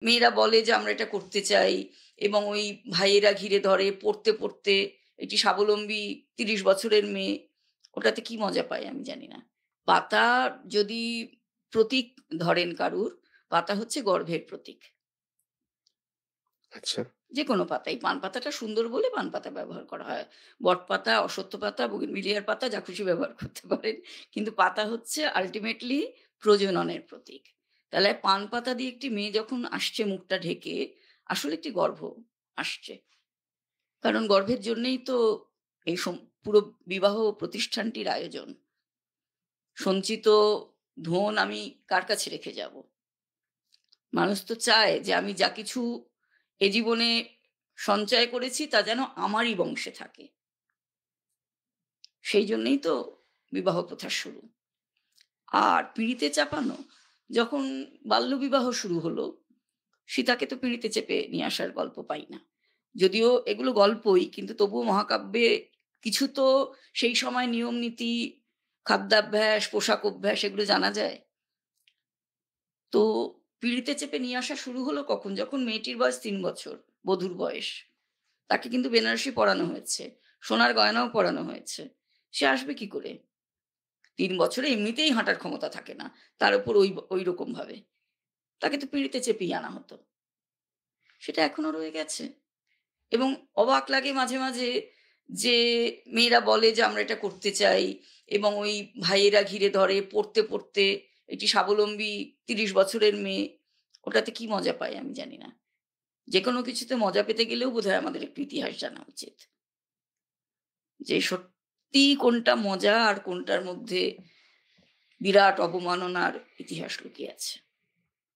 মেয়েরা বলে যে আমরা এটা করতে চাই এবং ওই ভাইয়েরা ঘিরে ধরে পড়তে, পড়তে একটি স্বাবলম্বী ৩০ বছরের মেয়ে ওটাতে কি মজা পায় আমি জানি না। পাতা যদি প্রতীক ধরেন কারুর, পাতা হচ্ছে গর্ভের প্রতীক। আচ্ছা। যেকোনো পাতাই। পান পাতাটা সুন্দর বলে পান পাতা ব্যবহার করা হয়। বটপাতা, অশ্বত্থ পাতা, বোগেনভিলিয়ার পাতা যা খুশি ব্যবহার করতে পারেন। কিন্তু পাতা হচ্ছে আল্টিমেটলি প্রজননের প্রতীক। তাহলে পান পাতা দিয়ে একটি মেয়ে যখন আসছে মুখটা ঢেকে, আসলে একটি গর্ভ আসছে। কারণ গর্ভের জন্যেই তো এই পুরো বিবাহ প্রতিষ্ঠানটির আয়োজন। সঞ্চিত ধন আমি কার কাছে রেখে যাব? মানুষ তো চায় যে আমি যা কিছু এ জীবনে সঞ্চয় করেছি তা যেন আমারই বংশে থাকে। সেই জন্যই তো বিবাহ প্রথার শুরু। আর পিঁড়িতে চাপানো, যখন বাল্যবিবাহ শুরু হলো, সীতাকে তো পিঁড়িতে চেপে নিয়ে আসার গল্প পাই না। যদিও এগুলো গল্পই কিন্তু তবুও মহাকাব্যে কিছু তো সেই সময় নিয়ম নীতি, খাদ্যাভ্যাস, পোশাক অভ্যাস এগুলো জানা যায়। তো পিঁড়িতে চেপে নিয়ে আসা শুরু হলো কখন? যখন মেয়েটির বয়স ৩ বছর, বধূর বয়স। তাকে কিন্তু বেনারসি পরানো হয়েছে। সোনার গয়নাও পরানো হয়েছে। সে আসবে কি করে? ৩ বছরে এমনিতেই হাঁটার ক্ষমতা থাকে না। তার উপর ঐরকম ভাবে। তাকে তো পিঁড়িতে চেপেই আনা হতো। সেটা এখনো রয়ে গেছে। এবং অবাক লাগে মাঝে, মাঝে যে মেয়েরা বলে যে আমরা এটা করতে চাই এবং ওই ভাইয়েরা ঘিরে ধরে পড়তে, পড়তে একটি স্বাবলম্বী ৩০ বছরের মেয়ে ওটাতে কি মজা পায় আমি জানি না। যেকোনো কিছুতে মজা পেতে গেলেও বোধহয় আমাদের একটু ইতিহাস জানা উচিত। যে সত্যিই কোনটা মজা আর কোনটার মধ্যে বিরাট অবমাননার ইতিহাস লুকিয়ে আছে।